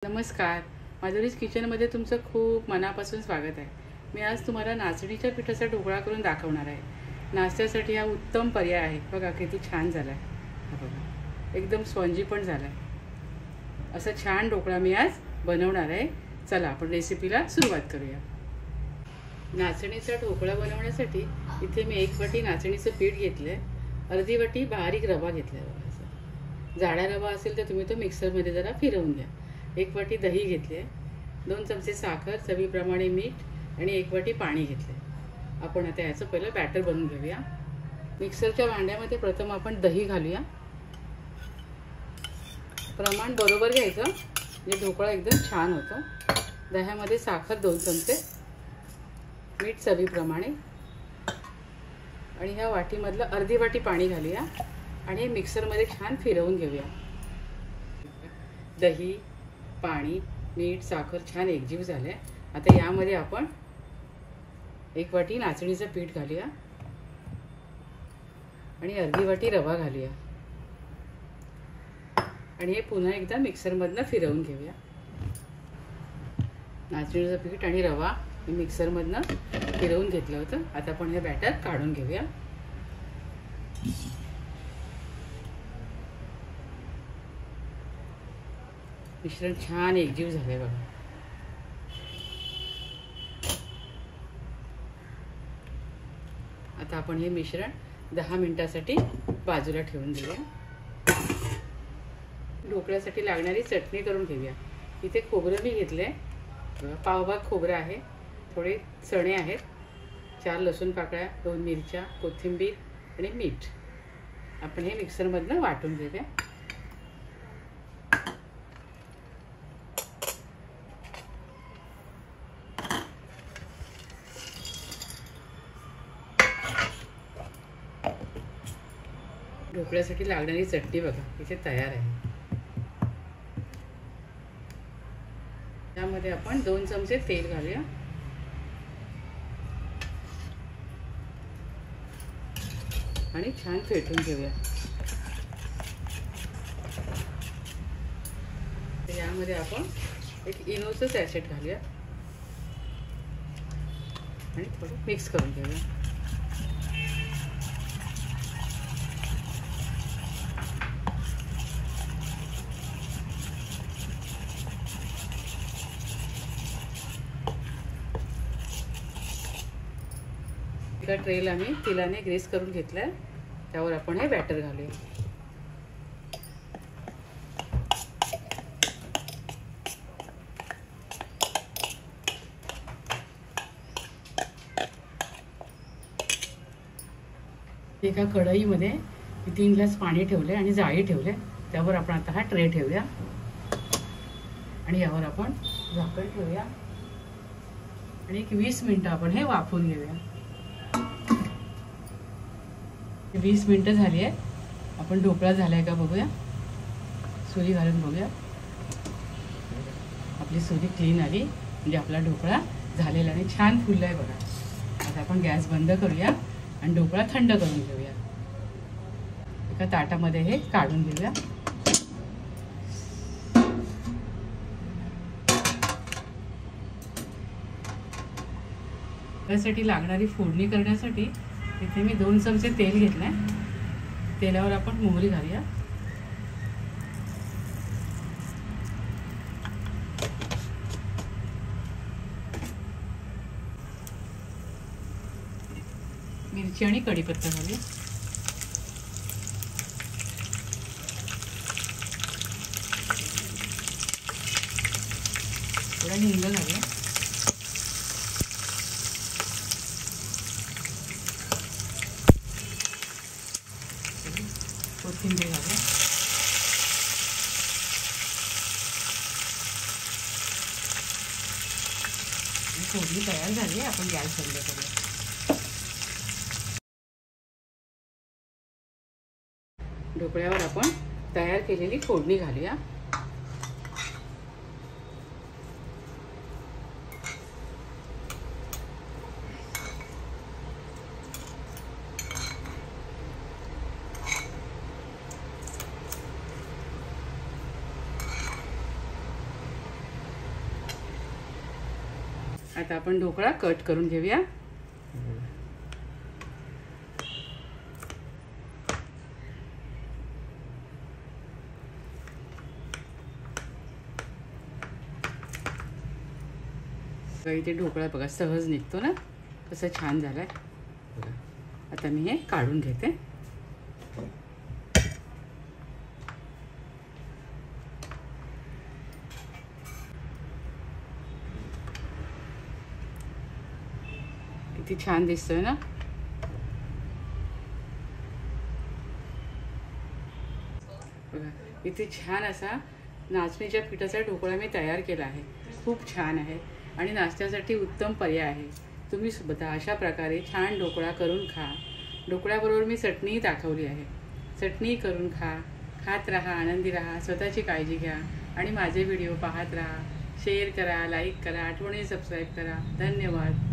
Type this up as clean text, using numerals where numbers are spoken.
नमस्कार, माधुरीज किचनमध्ये तुमचं खूप मनापासून स्वागत आहे। मी आज तुम्हाला नाचणीच्या पिठाचा ढोकळा करून दाखवणार आहे। नाश्त्यासाठी हा उत्तम पर्याय आहे। बघा किती छान झाला आहे, हा बघा एकदम स्पॉन्जी पण झाला आहे। असा छान ढोकळा मी आज बनवणार आहे। चला आपण रेसिपीला सुरुवात करूया। नाचणीचा ढोकळा बनवण्यासाठी इथे मी 1 वाटी नाचणीचं पीठ घेतलंय, अर्धी वाटी बारीक रवा घेतलाय। बघा असा जाडा रवा असेल तर तुम्ही तो मिक्सरमध्ये जरा फिरवून घ्या। 1 वाटी दही घेतले, 2 चमचे साखर, चवीप्रमाणे मीठ आणि 1 वाटी पाणी घेतले। आपण आता याचं पहिलं बॅटर बनवून घेऊया। मिक्सरच्या भांड्यामध्ये प्रथम आपण दही घालूया। प्रमाण बरोबर घ्यायचं म्हणजे ढोकळा एकदम छान होतो। दह्यामध्ये साखर 2 चमचे, मीठ चवीप्रमाणे आणि ह्या वाटीमधलं अर्धी वाटी पाणी घालूया आणि मिक्सरमध्ये छान फिरवून घेऊया। दही, पाणी, मीठ, साखर छान एकजीव झाले। आता यामध्ये आपण 1 वाटी नाचणीचं पीठ घालूया आणि अर्धी वाटी रवा घालूया आणि हे पुन्हा एकदा मिक्सरमधनं फिरवून घेऊया। नाचणीचं पीठ आणि रवा मी मिक्सरमधनं फिरवून घेतलं होतं। आता आपण हे बॅटर काढून घेऊया। मिश्रण छान एकजीव झाले बघा। आता आपण हे मिश्रण 10 मिनिटांसाठी बाजूला ठेवून देऊया। ढोकळ्यासाठी लागणारी चटणी करून घेऊया। इथे खोबरं मी घेतलंय, पावभाग खोबरं आहे, थोडे चणे आहेत, 4 लसूण पाकळ्या, 2 मिरच्या, कोथिंबीर आणि मीठ। आपण हे मिक्सरमधनं वाटून घेऊया। ढोकळ्यासाठी लागणारी चटणी बघा इथे तयार आहे। त्यामध्ये आपण 2 चमचे तेल घालूया आणि छान फेटून घेऊया। यामध्ये आपण एक इनोचं सॅशेट घालूया आणि थोडं मिक्स करून घेऊया। एका ट्रेला मी तेलाने ग्रीस करून घेतलाय, त्यावर आपण हे बॅटर घालूया। एका कढईमध्ये 3 ग्लास पाणी ठेवले आणि जाळी ठेवले, त्यावर आपण आता हा ट्रे ठेवूया आणि यावर आपण झाकण ठेवूया आणि एक 20 मिनिटं आपण हे वाफवून घेऊया। 20 मिनिटं झाली आहेत। आपण ढोकळा झालाय का बघूया, सुरी घालून बघूया। आपली सुरी क्लीन आली म्हणजे आपला ढोकळा झालेला आणि छान फुललाय बघा। आता आपण गॅस बंद करूया आणि ढोकळा थंड करून घेऊया। एका ताटामध्ये हे काढून घेऊया। त्यासाठी लागणारी फोडणी करण्यासाठी इथे मी 2 चमचे तेल घेतलंय। तेलावर आपण मोहरी घालूया, मिरची आणि कढीपत्ता घालूया, थोडा हिंग घालूया, कोथिंबीर घालूया, फोडणी तयार झाली। आपण गॅस बंद करूया। ढोकळ्यावर आपण तयार केलेली फोडणी घालूया। आता आपण ढोकळा कट करून घेऊया. इथे ढोकळा बघा सहज निघतो ना, कसं छान झालाय. आता मी हे काढून घेते. किती छान दिसतोय ना. बघा इथे छान असा नाचणीच्या पिठाचा ढोकळा मी तयार केला आहे. खूप छान आहे आणि नाश्त्यासाठी उत्तम पर्याय आहे. तुम्ही सुद्धा अशा प्रकारे छान ढोकळा करून खा. ढोकळ्याबरोबर मी चटणी दाखवली आहे. चटणी करून खा. खात राहा, आनंदी राहा, स्वतःची काळजी घ्या आणि माझे व्हिडिओ पाहत राहा. शेअर करा, लाईक करा, आठवणी सबस्क्राईब करा. धन्यवाद.